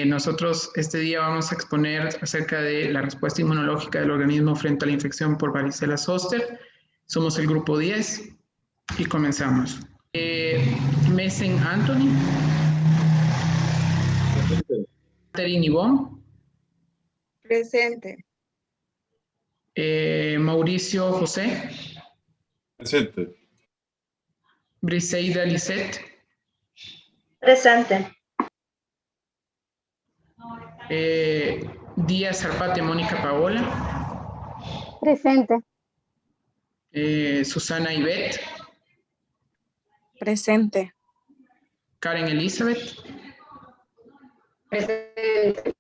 Nosotros este día vamos a exponer acerca de la respuesta inmunológica del organismo frente a la infección por varicela zoster. Somos el grupo 10 y comenzamos. Messen Anthony. Catherine Yvonne. Presente. Mauricio José. Presente. Briseida Lisette. Presente. Díaz Zarpate Mónica Paola. Presente. Susana Ivette. Presente. Karen Elizabeth. Presente.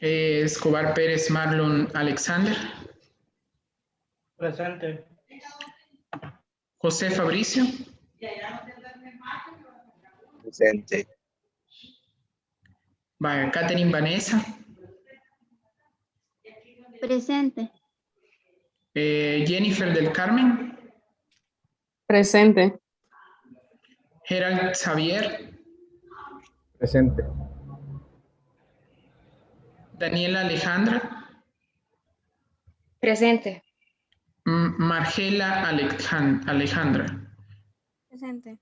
Escobar Pérez Marlon Alexander. Presente. José Fabricio. Presente. Catherine Vanessa. Presente. Jennifer del Carmen. Presente. Gerald Xavier. Presente. Daniela Alejandra. Presente. Margela Alejandra. Presente.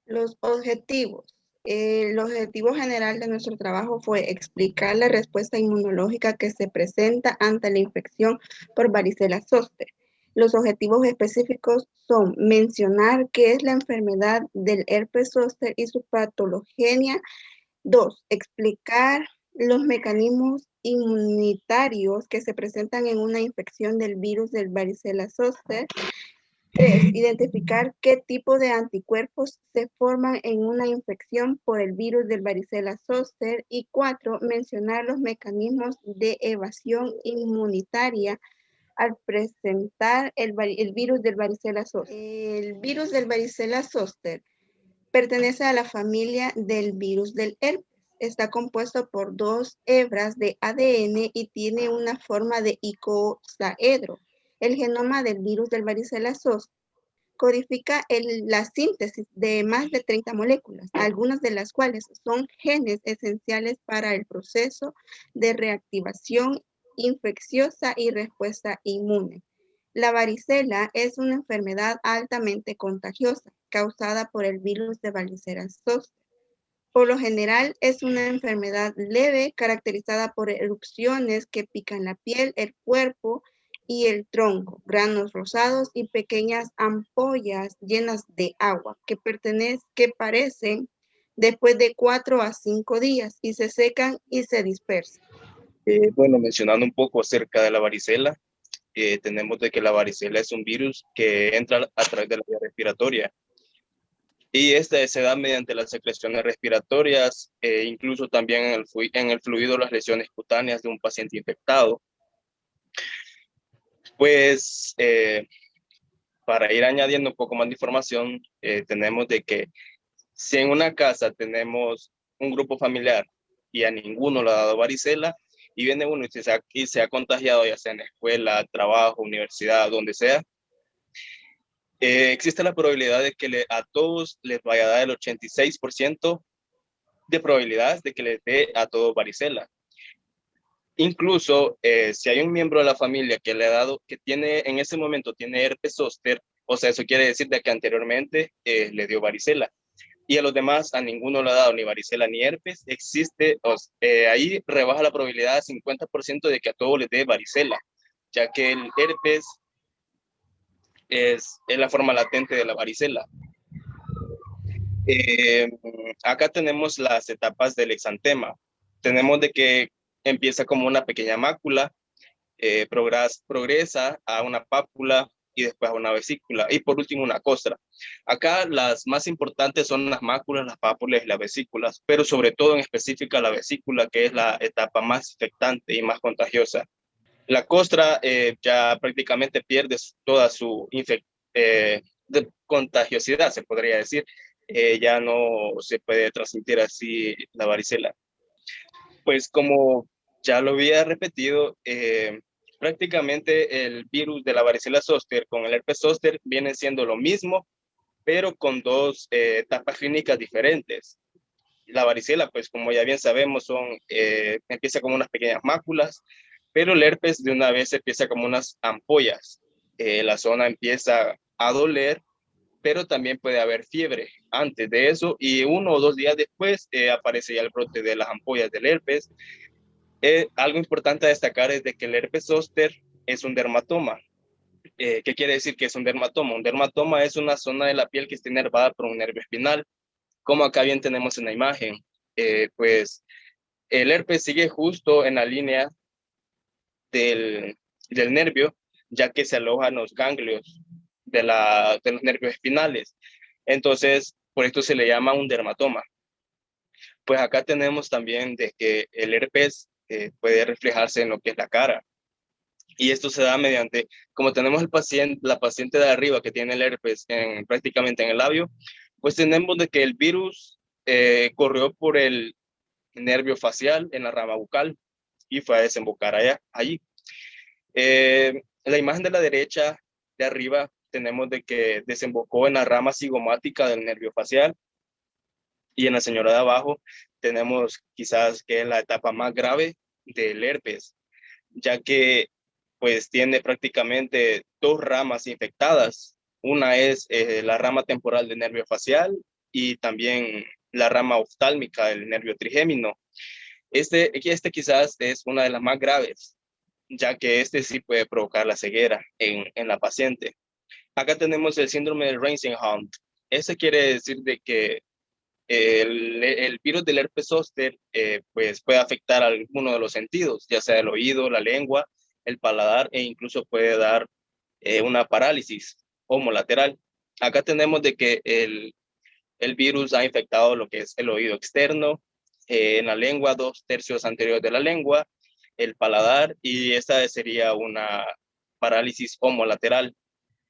Los objetivos. El objetivo general de nuestro trabajo fue explicar la respuesta inmunológica que se presenta ante la infección por varicela zoster. Los objetivos específicos son mencionar qué es la enfermedad del herpes zóster y su patologenia. 2. Explicar los mecanismos inmunitarios que se presentan en una infección del virus del varicela zoster. 3. Identificar qué tipo de anticuerpos se forman en una infección por el virus del varicela zoster. Y 4. Mencionar los mecanismos de evasión inmunitaria al presentar el virus del varicela zoster. El virus del varicela zoster pertenece a la familia del virus del herpes. Está compuesto por 2 hebras de ADN y tiene una forma de icosaedro. El genoma del virus del varicela zoster codifica la síntesis de más de 30 moléculas, algunas de las cuales son genes esenciales para el proceso de reactivación infecciosa y respuesta inmune. La varicela es una enfermedad altamente contagiosa causada por el virus de varicela zoster. Por lo general es una enfermedad leve caracterizada por erupciones que pican la piel, el cuerpo y el tronco, granos rosados y pequeñas ampollas llenas de agua que parecen después de 4 a 5 días y se secan y se dispersan. Bueno, mencionando un poco acerca de la varicela, tenemos de que la varicela es un virus que entra a través de la vía respiratoria. Y este se da mediante las secreciones respiratorias, incluso también en el fluido, las lesiones cutáneas de un paciente infectado. Pues, para ir añadiendo un poco más de información, tenemos de que si en una casa tenemos un grupo familiar y a ninguno le ha dado varicela, y viene uno y se ha contagiado, ya sea en escuela, trabajo, universidad, donde sea, existe la probabilidad de que a todos les vaya a dar el 86% de probabilidades de que les dé a todos varicela. Incluso si hay un miembro de la familia que le ha dado, que tiene en ese momento tiene herpes zóster, o sea, eso quiere decir de que anteriormente le dio varicela. Y a los demás, a ninguno le ha dado ni varicela ni herpes, ahí rebaja la probabilidad a 50% de que a todos les dé varicela, ya que el herpes es la forma latente de la varicela. Acá tenemos las etapas del exantema. Tenemos de que empieza como una pequeña mácula, progresa a una pápula y después a una vesícula y por último una costra. Acá las más importantes son las máculas, las pápulas y las vesículas, pero sobre todo en específica la vesícula, que es la etapa más infectante y más contagiosa. La costra ya prácticamente pierde toda su contagiosidad, se podría decir. Ya no se puede transmitir así la varicela. Pues como ya lo había repetido, prácticamente el virus de la varicela zoster con el herpes zóster viene siendo lo mismo, pero con 2 etapas clínicas diferentes. La varicela, pues como ya bien sabemos, empieza como unas pequeñas máculas, pero el herpes de una vez empieza como unas ampollas. La zona empieza a doler, pero también puede haber fiebre antes de eso y 1 o 2 días después aparece ya el brote de las ampollas del herpes. Algo importante a destacar es de que el herpes zóster es un dermatoma. ¿Qué quiere decir que es un dermatoma? Un dermatoma es una zona de la piel que está inervada por un nervio espinal, como acá bien tenemos en la imagen. Pues el herpes sigue justo en la línea del nervio, ya que se alojan los ganglios de los nervios espinales. Entonces, por esto se le llama un dermatoma. Pues acá tenemos también de que el herpes puede reflejarse en lo que es la cara. Y esto se da mediante, como tenemos la paciente de arriba que tiene el herpes prácticamente en el labio, pues tenemos de que el virus corrió por el nervio facial en la rama bucal y fue a desembocar allí. La imagen de la derecha de arriba tenemos de que desembocó en la rama cigomática del nervio facial y en la señora de abajo tenemos quizás que es la etapa más grave del herpes, ya que pues tiene prácticamente 2 ramas infectadas. Una es la rama temporal del nervio facial y también la rama oftálmica del nervio trigémino. Este quizás es una de las más graves, ya que este sí puede provocar la ceguera en la paciente. Acá tenemos el síndrome de Raynaud. Ese quiere decir de que el virus del herpes zóster pues puede afectar a alguno de los sentidos, ya sea el oído, la lengua, el paladar e incluso puede dar una parálisis homolateral. Acá tenemos de que el virus ha infectado lo que es el oído externo, en la lengua, 2/3 anteriores de la lengua, el paladar y esta sería una parálisis homolateral.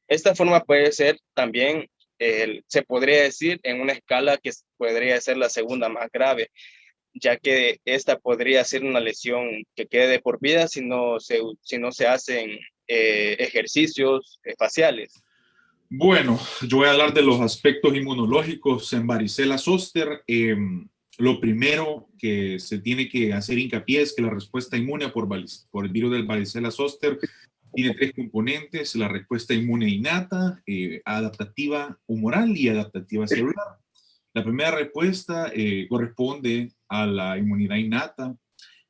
Esta forma puede ser también, se podría decir, en una escala que podría ser la segunda más grave, ya que esta podría ser una lesión que quede de por vida si no se hacen ejercicios faciales. Bueno, yo voy a hablar de los aspectos inmunológicos en varicela zóster. Lo primero que se tiene que hacer hincapié es que la respuesta inmune por el virus del varicela zóster tiene 3 componentes: la respuesta inmune innata, adaptativa humoral y adaptativa celular. La primera respuesta corresponde a la inmunidad innata.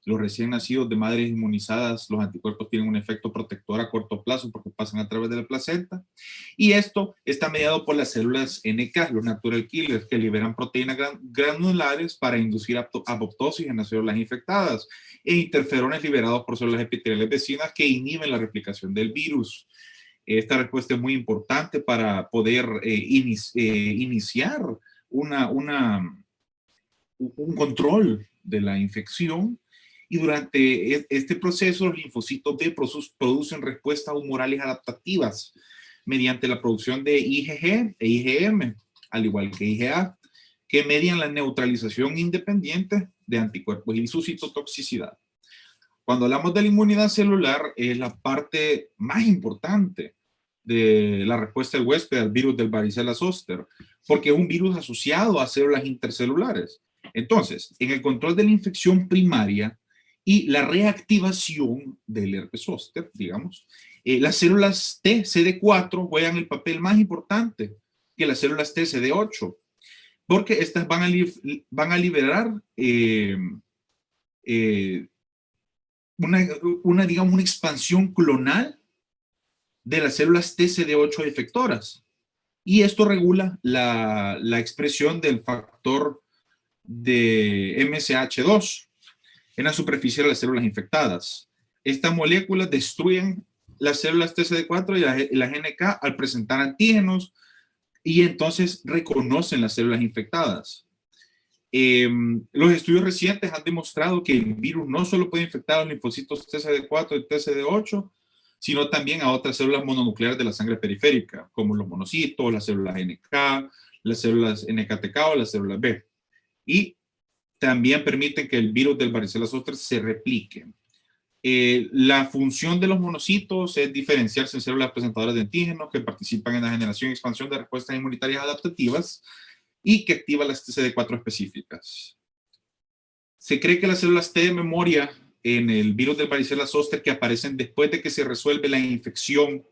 Los recién nacidos de madres inmunizadas, los anticuerpos tienen un efecto protector a corto plazo porque pasan a través de la placenta. Y esto está mediado por las células NK, los natural killers, que liberan proteínas granulares para inducir apoptosis en las células infectadas e interferones liberados por células epiteliales vecinas que inhiben la replicación del virus. Esta respuesta es muy importante para poder iniciar un control de la infección. Y durante este proceso, los linfocitos B producen respuestas humorales adaptativas mediante la producción de IgG e IgM, al igual que IgA, que median la neutralización independiente de anticuerpos y su citotoxicidad. Cuando hablamos de la inmunidad celular, es la parte más importante de la respuesta del huésped al virus del varicela zóster, porque es un virus asociado a células intercelulares. Entonces, en el control de la infección primaria y la reactivación del herpes zóster, digamos, las células T, CD4 juegan el papel más importante que las células T, CD8, porque estas van a liberar digamos, una expansión clonal de las células TCD8 efectoras. Y esto regula la expresión del factor de MSH2 en la superficie de las células infectadas. Estas moléculas destruyen las células TCD4 y las NK al presentar antígenos y entonces reconocen las células infectadas. Los estudios recientes han demostrado que el virus no solo puede infectar a los linfocitos TCD4 y TCD8, sino también a otras células mononucleares de la sangre periférica, como los monocitos, las células NK, las células NKTK o las células B. Y también permiten que el virus del varicela zóster se replique. La función de los monocitos es diferenciarse en células presentadoras de antígenos que participan en la generación y expansión de respuestas inmunitarias adaptativas y que activa las CD4 específicas. Se cree que las células T de memoria en el virus del varicela zoster que aparecen después de que se resuelve la infección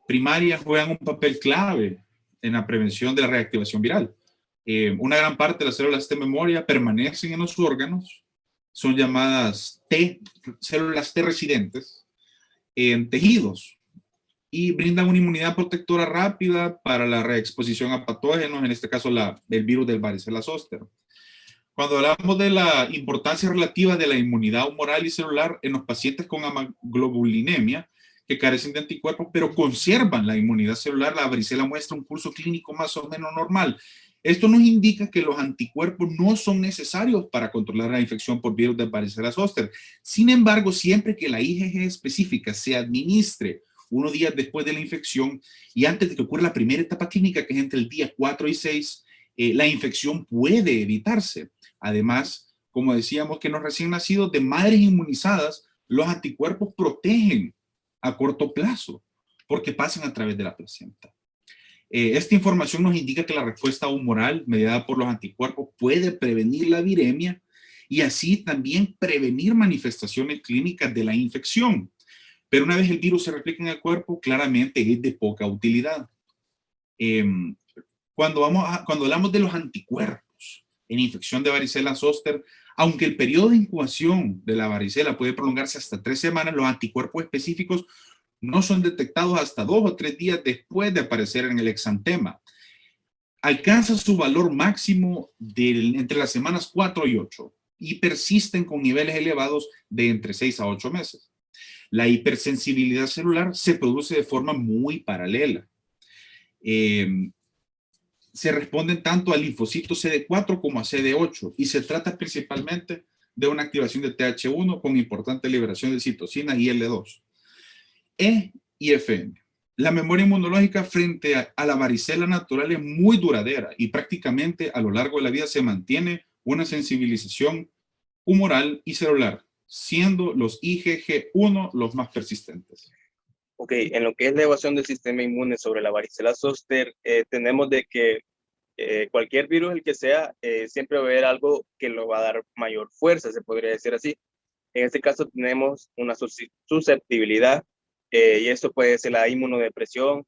primaria juegan un papel clave en la prevención de la reactivación viral. Una gran parte de las células T de memoria permanecen en los órganos, son llamadas células T residentes en tejidos y brindan una inmunidad protectora rápida para la reexposición a patógenos, en este caso el virus del varicela zoster. Cuando hablamos de la importancia relativa de la inmunidad humoral y celular en los pacientes con hemoglobulinemia, que carecen de anticuerpos, pero conservan la inmunidad celular, la varicela muestra un curso clínico más o menos normal. Esto nos indica que los anticuerpos no son necesarios para controlar la infección por virus de varicela zoster. Sin embargo, siempre que la IgG específica se administre unos días después de la infección y antes de que ocurra la primera etapa clínica, que es entre el día 4 y 6, la infección puede evitarse. Además, como decíamos, que en los recién nacidos de madres inmunizadas, los anticuerpos protegen a corto plazo porque pasan a través de la placenta. Esta información nos indica que la respuesta humoral mediada por los anticuerpos puede prevenir la viremia y así también prevenir manifestaciones clínicas de la infección. Pero una vez el virus se replica en el cuerpo, claramente es de poca utilidad. Cuando hablamos de los anticuerpos en infección de varicela zoster, aunque el periodo de incubación de la varicela puede prolongarse hasta 3 semanas, los anticuerpos específicos no son detectados hasta 2 o 3 días después de aparecer en el exantema. Alcanza su valor máximo entre las semanas 4 y 8 y persisten con niveles elevados de entre 6 a 8 meses. La hipersensibilidad celular se produce de forma muy paralela. Se responden tanto al linfocito CD4 como a CD8 y se trata principalmente de una activación de TH1 con importante liberación de citocinas y L2. Y FN. La memoria inmunológica frente a la varicela natural es muy duradera y prácticamente a lo largo de la vida se mantiene una sensibilización humoral y celular, siendo los IgG1 los más persistentes. Ok, en lo que es la evaluación del sistema inmune sobre la varicela zoster, tenemos de que cualquier virus, el que sea, siempre va a haber algo que lo va a dar mayor fuerza, se podría decir así. En este caso tenemos una susceptibilidad y esto puede ser la inmunodepresión,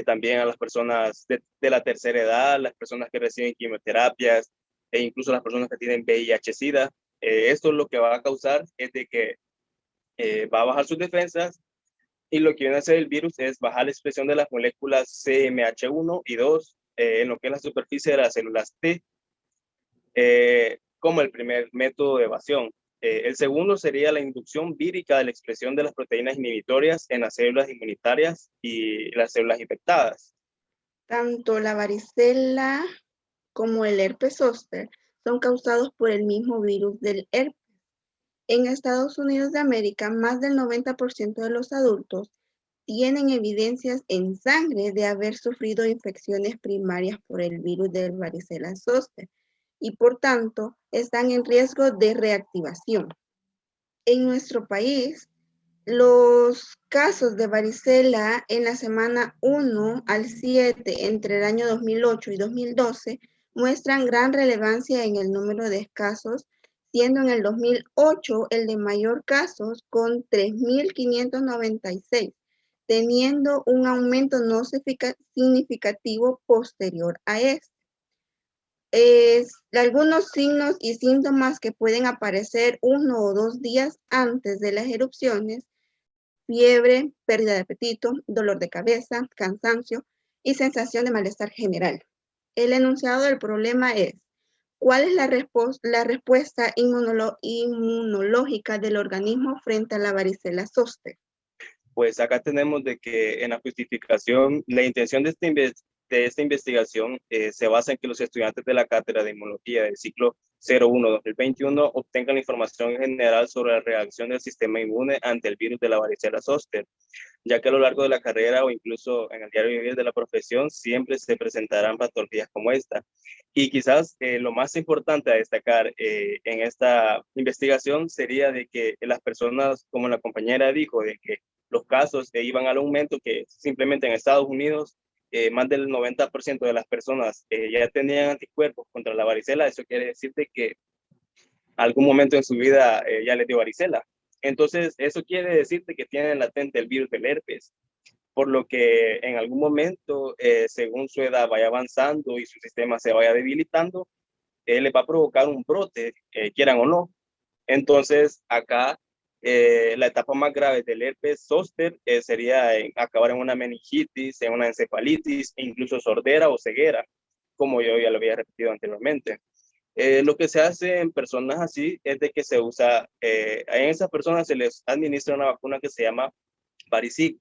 también a las personas de la tercera edad, las personas que reciben quimioterapias e incluso las personas que tienen VIH-Sida. Esto lo que va a causar es de que va a bajar sus defensas y lo que viene a hacer el virus es bajar la expresión de las moléculas CMH1 y 2 en lo que es la superficie de las células T, como el primer método de evasión. El segundo sería la inducción vírica de la expresión de las proteínas inhibitorias en las células inmunitarias y las células infectadas. Tanto la varicela como el herpes zóster son causados por el mismo virus del herpes. En Estados Unidos de América, más del 90% de los adultos tienen evidencias en sangre de haber sufrido infecciones primarias por el virus del varicela zoster y por tanto están en riesgo de reactivación. En nuestro país, los casos de varicela en la semana 1 al 7 entre el año 2008 y 2012 muestran gran relevancia en el número de casos, siendo en el 2008 el de mayor casos con 3.596, teniendo un aumento no significativo posterior a este. Algunos signos y síntomas que pueden aparecer 1 o 2 días antes de las erupciones: fiebre, pérdida de apetito, dolor de cabeza, cansancio y sensación de malestar general. El enunciado del problema es: ¿cuál es la respuesta inmunológica del organismo frente a la varicela zoster? Pues acá tenemos de que en la justificación, la intención de esta investigación se basa en que los estudiantes de la cátedra de inmunología del ciclo 01-2021 obtengan la información general sobre la reacción del sistema inmune ante el virus de la varicela zoster, ya que a lo largo de la carrera o incluso en el diario vivir de la profesión siempre se presentarán patologías como esta. Y quizás lo más importante a destacar en esta investigación sería de que las personas, como la compañera dijo, de que los casos iban al aumento, que simplemente en Estados Unidos más del 90% de las personas ya tenían anticuerpos contra la varicela, eso quiere decir de que algún momento en su vida ya les dio varicela. Entonces, eso quiere decir de que tienen latente el virus del herpes, por lo que en algún momento, según su edad vaya avanzando y su sistema se vaya debilitando, les va a provocar un brote, quieran o no. Entonces, acá la etapa más grave del herpes zóster sería acabar en una meningitis, en una encefalitis, incluso sordera o ceguera, como yo ya lo había repetido anteriormente. Lo que se hace en personas así es de que se usa, en esas personas se les administra una vacuna que se llama Varicig.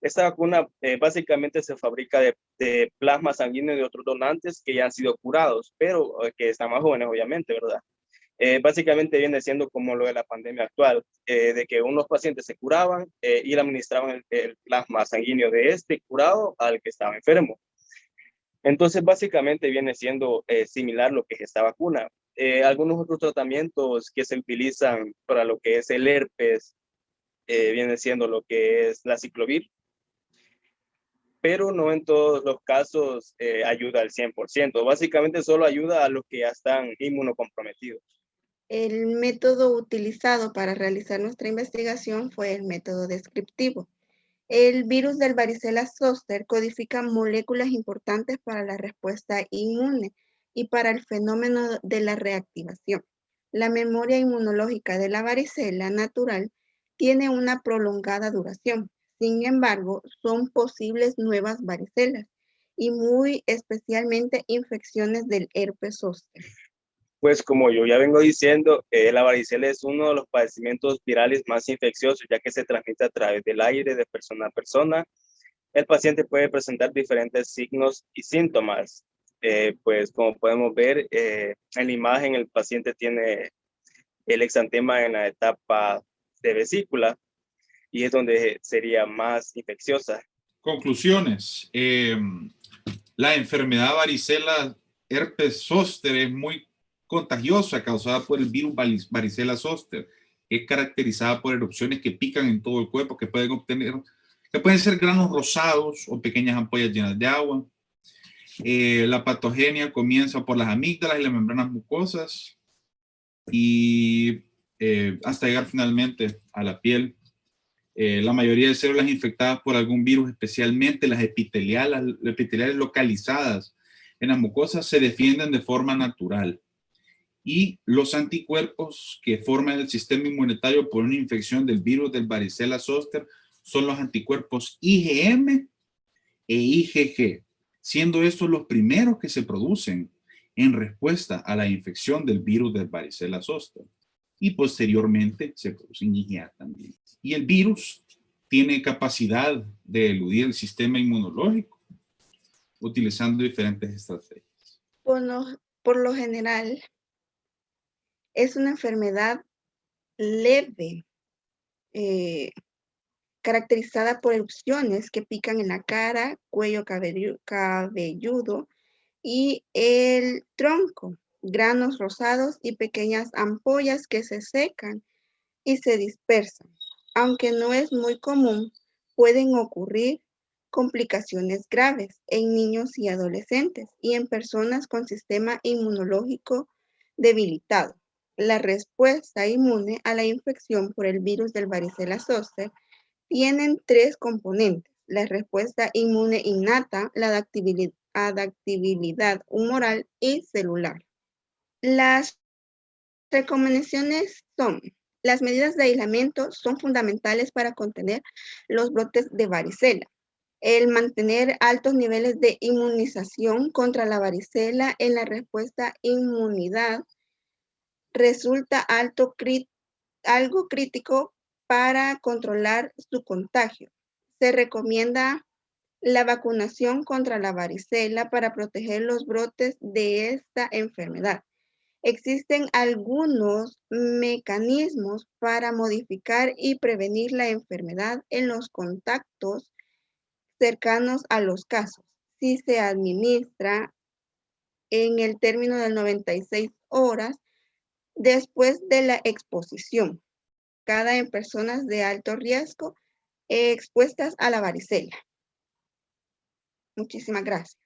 Esta vacuna básicamente se fabrica de plasma sanguíneo de otros donantes que ya han sido curados, pero que están más jóvenes, obviamente, ¿verdad? Básicamente viene siendo como lo de la pandemia actual, de que unos pacientes se curaban y le administraban el plasma sanguíneo de este curado al que estaba enfermo. Entonces, básicamente viene siendo similar lo que es esta vacuna. Algunos otros tratamientos que se utilizan para lo que es el herpes viene siendo lo que es la ciclovir, pero no en todos los casos ayuda al 100%. Básicamente solo ayuda a los que ya están inmunocomprometidos. El método utilizado para realizar nuestra investigación fue el método descriptivo. El virus del varicela zóster codifica moléculas importantes para la respuesta inmune y para el fenómeno de la reactivación. La memoria inmunológica de la varicela natural tiene una prolongada duración. Sin embargo, son posibles nuevas varicelas y muy especialmente infecciones del herpes zóster. Pues como yo ya vengo diciendo, la varicela es uno de los padecimientos virales más infecciosos, ya que se transmite a través del aire de persona a persona. El paciente puede presentar diferentes signos y síntomas. Pues como podemos ver en la imagen, el paciente tiene el exantema en la etapa de vesícula y es donde sería más infecciosa. Conclusiones. La enfermedad varicela herpes zóster es muy contagiosa, causada por el virus varicela zóster. Es caracterizada por erupciones que pican en todo el cuerpo, que pueden ser granos rosados o pequeñas ampollas llenas de agua. La patogenia comienza por las amígdalas y las membranas mucosas y hasta llegar finalmente a la piel. La mayoría de células infectadas por algún virus, especialmente las epiteliales localizadas en las mucosas, se defienden de forma natural. Y los anticuerpos que forman el sistema inmunitario por una infección del virus del varicela zóster son los anticuerpos IgM e IgG, siendo estos los primeros que se producen en respuesta a la infección del virus del varicela zóster. Y posteriormente se producen IgA también. Y el virus tiene capacidad de eludir el sistema inmunológico utilizando diferentes estrategias. Por lo general, es una enfermedad leve, caracterizada por erupciones que pican en la cara, cuello cabelludo y el tronco, granos rosados y pequeñas ampollas que se secan y se dispersan. Aunque no es muy común, pueden ocurrir complicaciones graves en niños y adolescentes y en personas con sistema inmunológico debilitado. La respuesta inmune a la infección por el virus del varicela zóster tienen tres componentes: la respuesta inmune innata, la adaptabilidad humoral y celular. Las recomendaciones son: las medidas de aislamiento son fundamentales para contener los brotes de varicela. El mantener altos niveles de inmunización contra la varicela en la respuesta inmunidad resulta algo crítico para controlar su contagio. Se recomienda la vacunación contra la varicela para proteger los brotes de esta enfermedad. Existen algunos mecanismos para modificar y prevenir la enfermedad en los contactos cercanos a los casos. Si se administra en el término de 96 horas después de la exposición, cada en personas de alto riesgo expuestas a la varicela. Muchísimas gracias.